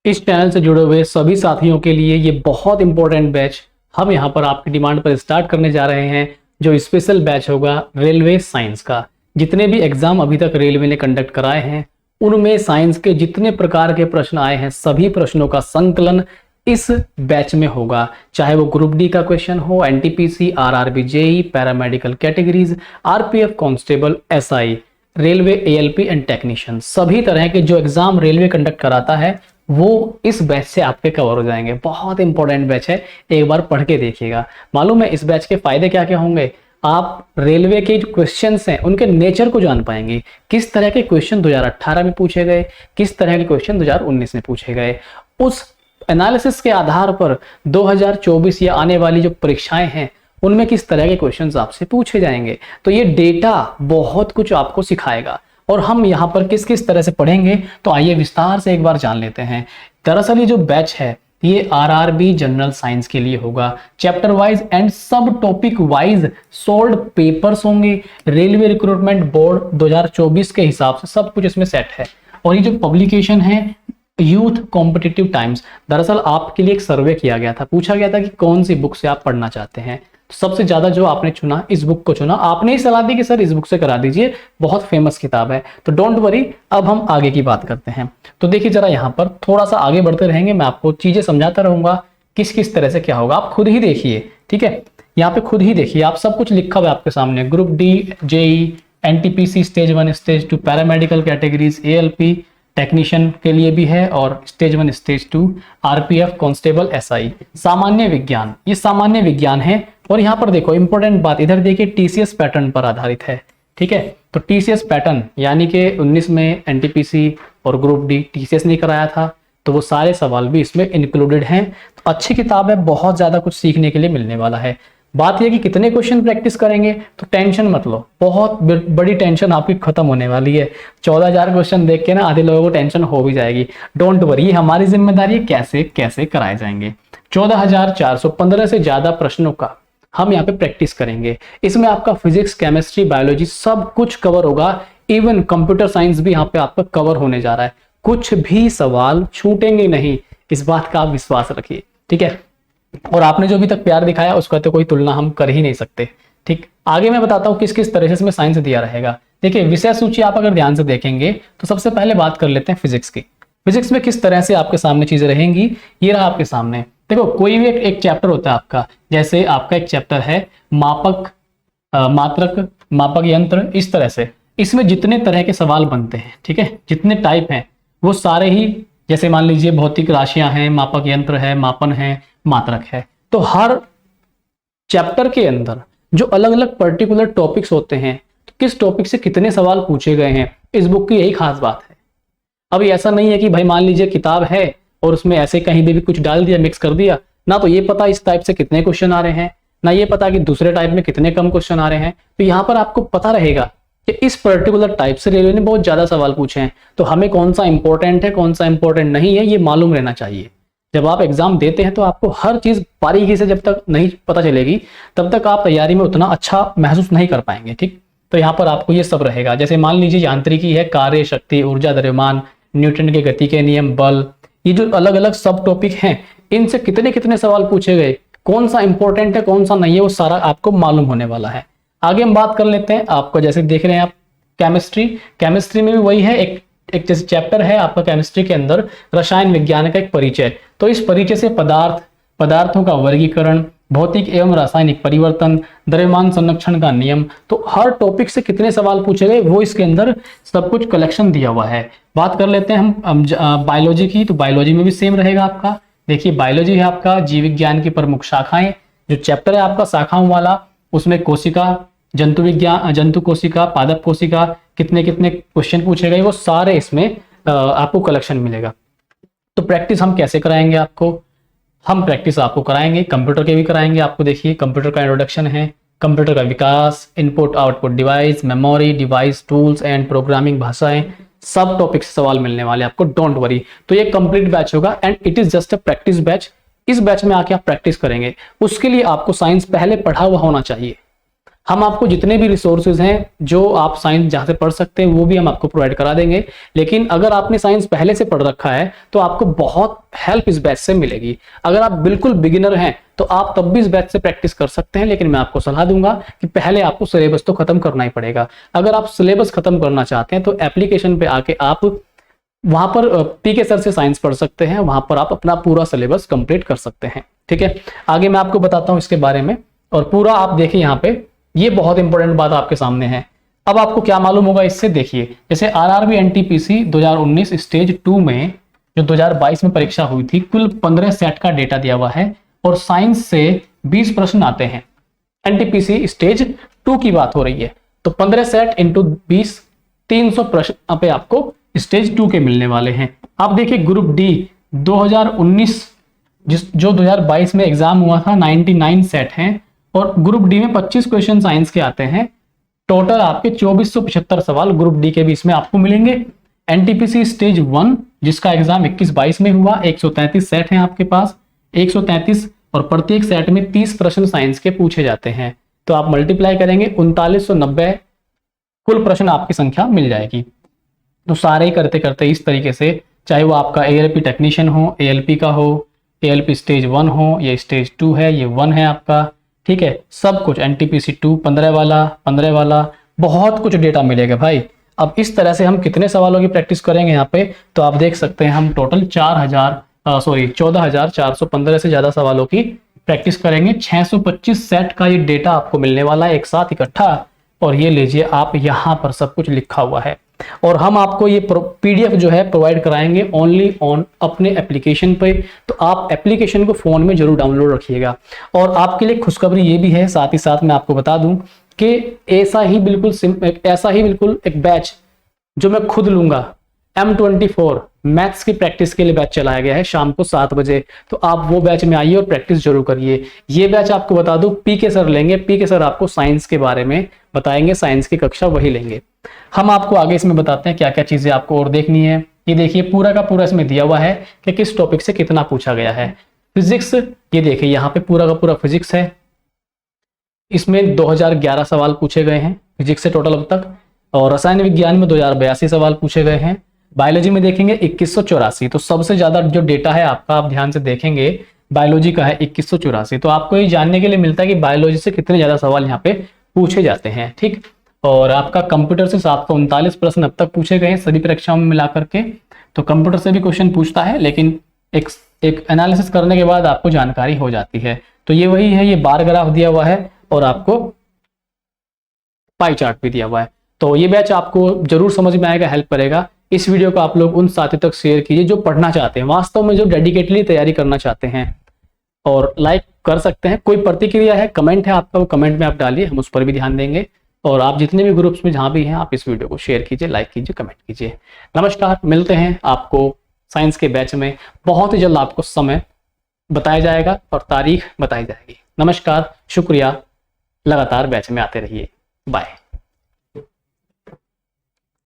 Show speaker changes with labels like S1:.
S1: इस चैनल से जुड़े हुए सभी साथियों के लिए ये बहुत इंपॉर्टेंट बैच हम यहाँ पर आपकी डिमांड पर स्टार्ट करने जा रहे हैं, जो स्पेशल बैच होगा रेलवे साइंस का। जितने भी एग्जाम अभी तक रेलवे ने कंडक्ट कराए हैं उनमें साइंस के जितने प्रकार के प्रश्न आए हैं सभी प्रश्नों का संकलन इस बैच में होगा। चाहे वो ग्रुप डी का क्वेश्चन हो, NTPC, RRB, JE, paramedical categories, RPF constable, SI, railway ALP and technician, सभी तरह के जो एग्जाम रेलवे कंडक्ट कराता है वो इस बैच से आपके कवर हो जाएंगे। बहुत इंपॉर्टेंट बैच है, एक बार पढ़ के देखिएगा। मालूम है इस बैच के फायदे क्या क्या होंगे? आप रेलवे के जो क्वेश्चंस हैं उनके नेचर को जान पाएंगे। किस तरह के क्वेश्चन 2018 में पूछे गए, किस तरह के क्वेश्चन 2019 में पूछे गए, उस एनालिसिस के आधार पर 2024 या आने वाली जो परीक्षाएं हैं उनमें किस तरह के क्वेश्चंस आपसे पूछे जाएंगे। तो ये डेटा बहुत कुछ आपको सिखाएगा और हम यहाँ पर किस किस तरह से पढ़ेंगे तो आइए विस्तार से एक बार जान लेते हैं। दरअसल ये जो बैच है ये आरआरबी जनरल साइंस के लिए होगा। चैप्टर वाइज एंड सब टॉपिक वाइज सोल्ड पेपर्स होंगे। रेलवे रिक्रूटमेंट बोर्ड 2024 के हिसाब से सब कुछ इसमें सेट है। और ये जो पब्लिकेशन है यूथ कॉम्पिटिटिव टाइम्स, दरअसल आपके लिए एक सर्वे किया गया था, पूछा गया था कि कौन सी बुक से आप पढ़ना चाहते हैं। सबसे ज्यादा जो आपने चुना इस बुक को चुना। आपने ही सलाह दी कि सर इस बुक से करा दीजिए, बहुत फेमस किताब है। तो डोंट वरी, अब हम आगे की बात करते हैं। तो देखिए जरा यहाँ पर थोड़ा सा आगे बढ़ते रहेंगे, मैं आपको चीजें समझाता रहूंगा किस किस तरह से क्या होगा। आप खुद ही देखिए, ठीक है, यहाँ पे खुद ही देखिए, आप सब कुछ लिखा हुआ है आपके सामने। Group D, JE, NTPC stage 1 stage 2, paramedical categories, ALP technician के लिए भी है, और stage 1 stage 2, RPF constable, SI. सामान्य विज्ञान, ये सामान्य विज्ञान है। और यहाँ पर देखो इंपॉर्टेंट बात, इधर देखिए टीसीएस पैटर्न पर आधारित है, ठीक है। तो टीसीएस पैटर्न यानी कि 19 में एनटीपीसी और ग्रुप डी टीसीएस नहीं कराया था, तो वो सारे सवाल भी इसमें इंक्लूडेड हैं। तो अच्छी किताब है, बहुत ज्यादा कुछ सीखने के लिए मिलने वाला है। बात यह कि कितने क्वेश्चन प्रैक्टिस करेंगे, तो टेंशन मत लो, बहुत बड़ी टेंशन आपकी खत्म होने वाली है। 14,000 क्वेश्चन देख के ना आधे लोगों को टेंशन हो भी जाएगी। डोंट वरी, हमारी जिम्मेदारी है कैसे कैसे कराए जाएंगे। 14,415 से ज्यादा प्रश्नों का हम यहाँ पे प्रैक्टिस करेंगे। इसमें आपका फिजिक्स, केमिस्ट्री, बायोलॉजी सब कुछ कवर होगा। इवन कंप्यूटर साइंस भी यहाँ पे आपका कवर होने जा रहा है। कुछ भी सवाल छूटेंगे नहीं, इस बात का आप विश्वास रखिए, ठीक है। और आपने जो अभी तक प्यार दिखाया उसका तो कोई तुलना हम कर ही नहीं सकते, ठीक। आगे मैं बताता हूँ किस किस तरह से इसमें साइंस दिया रहेगा। देखिए विषय सूची आप अगर ध्यान से देखेंगे तो सबसे पहले बात कर लेते हैं फिजिक्स की। फिजिक्स में किस तरह से आपके सामने चीजें रहेंगी, ये रहा आपके सामने। देखो कोई भी एक चैप्टर होता है आपका, जैसे आपका एक चैप्टर है मापक, मात्रक, मापक यंत्र, इस तरह से इसमें जितने तरह के सवाल बनते हैं, ठीक है, जितने टाइप हैं वो सारे ही, जैसे मान लीजिए भौतिक राशियां हैं, मापक यंत्र है, मापन है, मात्रक है। तो हर चैप्टर के अंदर जो अलग अलग पर्टिकुलर टॉपिक्स होते हैं, तो किस टॉपिक से कितने सवाल पूछे गए हैं, इस बुक की यही खास बात है। अभी ऐसा नहीं है कि भाई मान लीजिए किताब है और उसमें ऐसे कहीं भी कुछ डाल दिया, मिक्स कर दिया, ना तो ये पता इस टाइप से कितने क्वेश्चन आ रहे हैं, ना ये पता कि दूसरे टाइप में कितने कम क्वेश्चन आ रहे हैं। तो यहाँ पर आपको पता रहेगा कि इस पर्टिकुलर टाइप से रेलवे ने बहुत ज्यादा सवाल पूछे हैं, तो हमें कौन सा इंपॉर्टेंट है कौन सा इंपॉर्टेंट नहीं है ये मालूम रहना चाहिए। जब आप एग्जाम देते हैं तो आपको हर चीज बारीकी से जब तक नहीं पता चलेगी तब तक आप तैयारी में उतना अच्छा महसूस नहीं कर पाएंगे, ठीक। तो यहाँ पर आपको ये सब रहेगा। जैसे मान लीजिए यांत्रिकी है, कार्य, शक्ति, ऊर्जा, द्रव्यमान, न्यूटन के गति के नियम, बल, ये जो अलग अलग सब टॉपिक हैं इनसे कितने कितने सवाल पूछे गए, कौन सा इंपॉर्टेंट है कौन सा नहीं है, वो सारा आपको मालूम होने वाला है। आगे हम बात कर लेते हैं, आपको जैसे देख रहे हैं आप केमिस्ट्री, केमिस्ट्री में भी वही है, एक जैसे चैप्टर है आपका केमिस्ट्री के अंदर रसायन विज्ञान का एक परिचय। तो इस परिचय से पदार्थों का वर्गीकरण, भौतिक एवं रासायनिक परिवर्तन, द्रव्यमान संरक्षण का नियम, तो हर टॉपिक से कितने सवाल पूछे गए वो इसके अंदर सब कुछ कलेक्शन दिया हुआ है। बात कर लेते हैं हम बायोलॉजी की, तो बायोलॉजी में भी सेम रहेगा आपका। देखिए बायोलॉजी है आपका जीव विज्ञान की प्रमुख शाखाएं, जो चैप्टर है आपका शाखाओं वाला, उसमें कोशिका, जंतु विज्ञान, जंतु कोशिका, पादप कोशिका, कितने कितने क्वेश्चन पूछे गए वो सारे इसमें आपको कलेक्शन मिलेगा। तो प्रैक्टिस हम कैसे कराएंगे आपको, हम प्रैक्टिस आपको कराएंगे, कंप्यूटर के भी कराएंगे आपको। देखिए कंप्यूटर का इंट्रोडक्शन है, कंप्यूटर का विकास, input output device, memory device, tools and programming भाषाएं, सब टॉपिक से सवाल मिलने वाले आपको, डोंट वरी। तो ये कंप्लीट बैच होगा and it is just a practice batch. इस बैच में आके आप प्रैक्टिस करेंगे, उसके लिए आपको साइंस पहले पढ़ा हुआ होना चाहिए। हम आपको जितने भी रिसोर्सेज हैं जो आप साइंस जहाँ से पढ़ सकते हैं वो भी हम आपको प्रोवाइड करा देंगे। लेकिन अगर आपने साइंस पहले से पढ़ रखा है तो आपको बहुत हेल्प इस बैच से मिलेगी। अगर आप बिल्कुल बिगिनर हैं तो आप तब भी इस बैच से प्रैक्टिस कर सकते हैं, लेकिन मैं आपको सलाह दूंगा कि पहले आपको सिलेबस तो खत्म करना ही पड़ेगा। अगर आप सिलेबस खत्म करना चाहते हैं तो एप्लीकेशन पे आके आप वहां पर पीके सर से साइंस पढ़ सकते हैं, वहां पर आप अपना पूरा सिलेबस कंप्लीट कर सकते हैं। ठीक है, आगे मैं आपको बताता हूं इसके बारे में। और पूरा आप देखिए यहाँ पे, ये बहुत इंपॉर्टेंट बात आपके सामने है। अब आपको क्या मालूम होगा इससे, देखिए जैसे आरआरबी एनटीपीसी 2019 स्टेज 2 में जो 2022 में परीक्षा हुई थी, कुल 15 सेट का डेटा दिया हुआ है और साइंस से 20 प्रश्न आते हैं। एनटीपीसी स्टेज 2 की बात हो रही है, तो 15 सेट इंटू 20, 300 प्रश्न पे आपको स्टेज 2 के मिलने वाले हैं। आप देखिए ग्रुप डी 2019 जो 2022 में एग्जाम हुआ था, 99 सेट हैं और ग्रुप डी में 25 क्वेश्चन साइंस के आते हैं। टोटल आपके 2475 सवाल ग्रुप डी के भी इसमें आपको मिलेंगे। एनटीपीसी स्टेज 1 जिसका एग्जाम 21-22 में हुआ, 133 सेट हैं आपके पास, 133 और प्रत्येक सेट में 30 प्रश्न साइंस के पूछे जाते हैं। तो आप मल्टीप्लाई करेंगे 3990 कुल प्रश्न आपकी संख्या मिल जाएगी। तो सारे ही करते करते इस तरीके से, चाहे वो आपका एएलपी टेक्नीशियन हो, एएलपी का हो, एएलपी स्टेज 1 हो, ये स्टेज 2 है, ये 1 है आपका, ठीक है, सब कुछ एनटीपीसी 2 15 वाला बहुत कुछ डेटा मिलेगा भाई। अब इस तरह से हम कितने सवालों की प्रैक्टिस करेंगे यहाँ पे, तो आप देख सकते हैं हम टोटल 14,415 से ज्यादा सवालों की प्रैक्टिस करेंगे। 625 सेट का ये डेटा आपको मिलने वाला है एक साथ इकट्ठा। और ये लीजिए आप यहाँ पर सब कुछ लिखा हुआ है। और हम आपको ये पीडीएफ जो है प्रोवाइड कराएंगे ओनली ऑन अपने एप्लीकेशन पे। तो आप एप्लीकेशन को फोन में जरूर डाउनलोड रखिएगा। और आपके लिए खुशखबरी ये भी है, साथ ही साथ मैं आपको बता दूं कि ऐसा ही बिल्कुल एक बैच जो मैं खुद लूंगा, M24 मैथ्स की प्रैक्टिस के लिए बैच चलाया गया है शाम को 7 बजे। तो आप वो बैच में आइए और प्रैक्टिस जरूर करिए। ये बैच आपको बता दूं पीके सर लेंगे, पीके सर आपको साइंस के बारे में बताएंगे, साइंस की कक्षा वही लेंगे। हम आपको आगे इसमें बताते हैं क्या क्या चीजें आपको और देखनी है। ये देखिए पूरा का पूरा इसमें दिया हुआ है कि किस टॉपिक से कितना पूछा गया है। फिजिक्स, ये देखिए यहाँ पे पूरा का पूरा फिजिक्स है, इसमें 2011 सवाल पूछे गए हैं फिजिक्स से टोटल अब तक। और रसायन विज्ञान में 2082 सवाल पूछे गए हैं। बायोलॉजी में देखेंगे 2184। तो सबसे ज्यादा जो डेटा है आपका, आप ध्यान से देखेंगे, बायोलॉजी का है 2184। तो आपको ये जानने के लिए मिलता है कि बायोलॉजी से कितने ज्यादा सवाल यहाँ पे पूछे जाते हैं। ठीक, और आपका कंप्यूटर से 739 प्रश्न अब तक पूछे गए हैं सभी परीक्षाओं में मिलाकर के। तो कंप्यूटर से भी क्वेश्चन पूछता है, लेकिन एक एनालिसिस करने के बाद आपको जानकारी हो जाती है। तो ये वही है, ये बार ग्राफ दिया हुआ है और आपको पाई चार्ट भी दिया हुआ है। तो ये बैच आपको जरूर समझ में आएगा, हेल्प करेगा। इस वीडियो को आप लोग उन साथियों तक शेयर कीजिए जो पढ़ना चाहते हैं, वास्तव में जो डेडिकेटली तैयारी करना चाहते हैं। और लाइक कर सकते हैं, कोई प्रतिक्रिया है, कमेंट है आपका, वो कमेंट में आप डालिए, हम उस पर भी ध्यान देंगे। और आप जितने भी ग्रुप्स में जहां भी हैं, आप इस वीडियो को शेयर कीजिए, लाइक कीजिए, कमेंट कीजिए। नमस्कार, मिलते हैं आपको साइंस के बैच में। बहुत ही जल्द आपको समय बताया जाएगा और तारीख बताई जाएगी। नमस्कार, शुक्रिया, लगातार बैच में आते रहिए। बाय।